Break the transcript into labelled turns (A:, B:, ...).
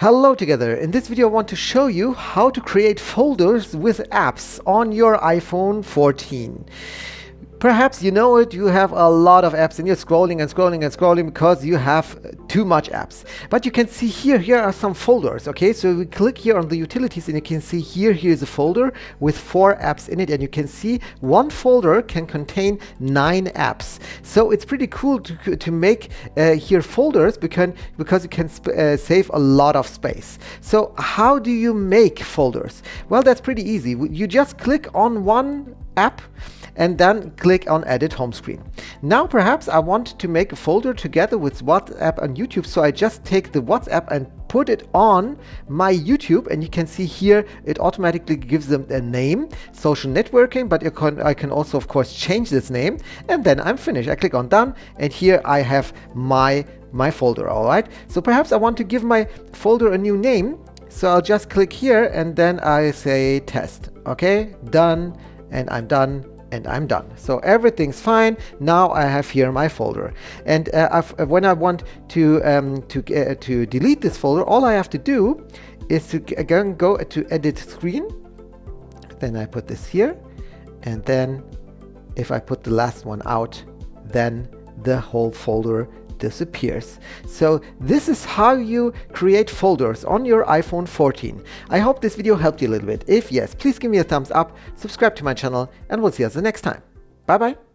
A: Hello together. In this video I want to show you how to create folders with apps on your iPhone 14. Perhaps you know it, you have a lot of apps and you're scrolling and scrolling and scrolling because you have too much apps. But you can see here are some folders, okay? So we click here on the utilities and you can see here's a folder with 4 apps in it, and you can see one folder can contain 9 apps. So it's pretty cool to make here folders because you can save a lot of space. So how do you make folders? Well, that's pretty easy. You just click on one app and then click on edit home screen. Now perhaps I want to make a folder together with WhatsApp and YouTube, so I just take the WhatsApp and put it on my YouTube, and you can see here it automatically gives them a name, social networking, but I can also of course change this name, and then I'm finished. I click on done, and here I have my folder. All right, so perhaps I want to give my folder a new name, so I'll just click here and then I say test. Okay, done, and I'm done. And I'm done. So everything's fine. Now I have here my folder. And when I want to delete this folder, all I have to do is to again go to edit screen. Then I put this here. And then if I put the last one out, then the whole folder disappears. So this is how you create folders on your iPhone 14. I hope this video helped you a little bit. If yes, please give me a thumbs up, subscribe to my channel, and we'll see us the next time. Bye bye.